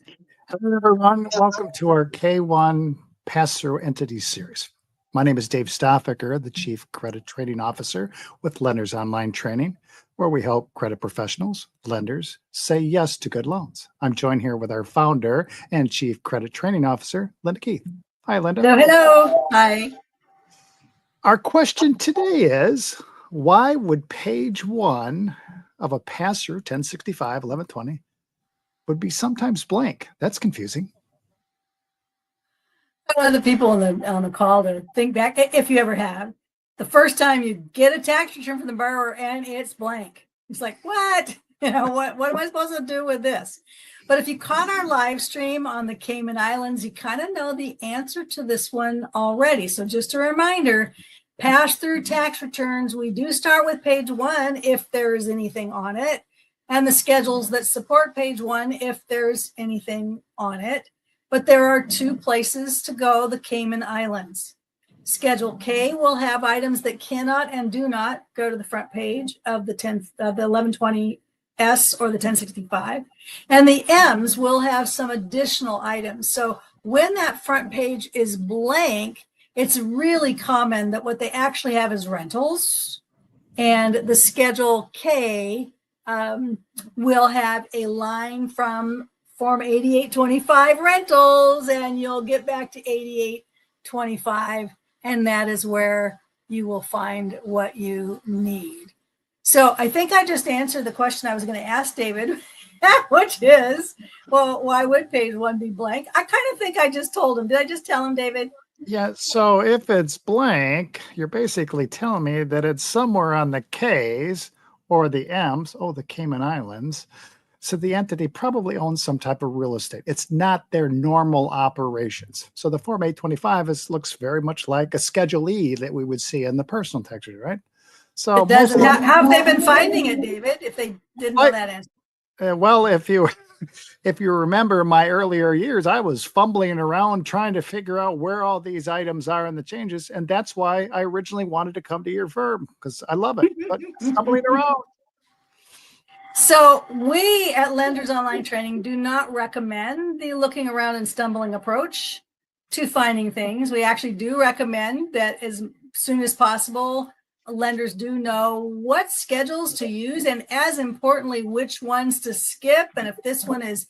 Hello, everyone. Welcome to our K-1 Pass-Through Entity Series. My name is Dave Stauffacher, the Chief Credit Trading Officer with Lenders Online Training, where we help credit professionals, lenders, say yes to good loans. I'm joined here with our founder and Chief Credit Training Officer, Linda Keith. Hi, Linda. Hello. Hi. Our question today is, why would page 1 of a pass-through 1065, 1120 would be sometimes blank? That's confusing. One of the people on the call to think back, if you ever have, the first time you get a tax return from the borrower and it's blank. It's like, what? What am I supposed to do with this? But if you caught our live stream on the Cayman Islands, you kind of know the answer to this one already. So just a reminder, pass-through tax returns, we do start with page 1 if there is anything on it, and the schedules that support page 1 if there's anything on it. But there are 2 places to go, the Cayman Islands. Schedule K will have items that cannot and do not go to the front page of the 1120S or the 1065. And the M's will have some additional items. So when that front page is blank, it's really common that what they actually have is rentals. And the Schedule K will have a line from Form 8825 rentals, and you'll get back to 8825, and that is where you will find what you need. So I think I just answered the question I was going to ask David, which is, well, why would page 1 be blank? I kind of think I just told him. Did I just tell him, David? Yeah, so if it's blank, you're basically telling me that it's somewhere on the K's or the M's, the Cayman Islands. So the entity probably owns some type of real estate. It's not their normal operations. So the Form 825 looks very much like a Schedule E that we would see in the personal tax return, right? So it doesn't. How have they been finding it, David, if they didn't know that answer? Well, if you remember my earlier years, I was fumbling around trying to figure out where all these items are in the changes. And that's why I originally wanted to come to your firm, because I love it, but stumbling around. So we at Lenders Online Training do not recommend the looking around and stumbling approach to finding things. We actually do recommend that as soon as possible, lenders do know what schedules to use, and as importantly, which ones to skip. And if this one is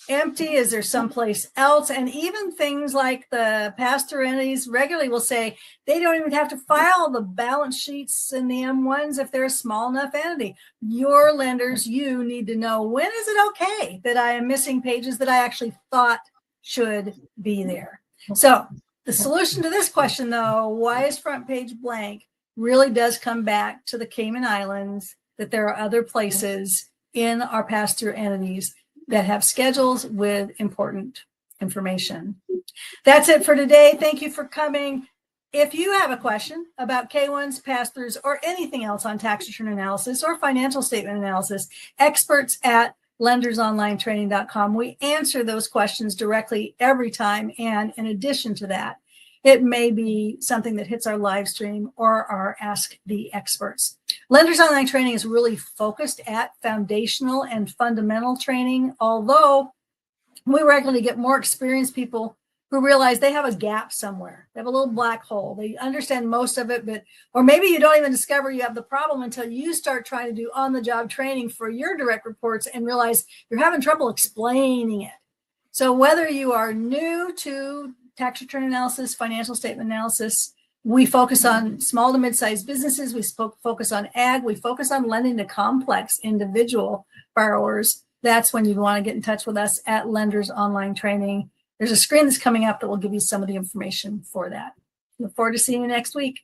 empty, is there someplace else? And even things like the pass-through entities regularly will say they don't even have to file the balance sheets in the M1s if they're a small enough entity. Your lenders, you need to know, when is it okay that I am missing pages that I actually thought should be there? So the solution to this question, though, why is front page blank, really does come back to the Cayman Islands, that there are other places in our pass-through entities that have schedules with important information. That's it for today. Thank you for coming. If you have a question about K-1s, pass-throughs, or anything else on tax return analysis or financial statement analysis, experts at lendersonlinetraining.com. We answer those questions directly every time. And in addition to that, it may be something that hits our live stream or our Ask the Experts. Lenders Online Training is really focused at foundational and fundamental training, although we regularly get more experienced people who realize they have a gap somewhere. They have a little black hole. They understand most of it, or maybe you don't even discover you have the problem until you start trying to do on-the-job training for your direct reports and realize you're having trouble explaining it. So whether you are new to tax return analysis, financial statement analysis, we focus on small to mid-sized businesses. We focus on ag. We focus on lending to complex individual borrowers. That's when you want to get in touch with us at Lenders Online Training. There's a screen that's coming up that will give you some of the information for that. Look forward to seeing you next week.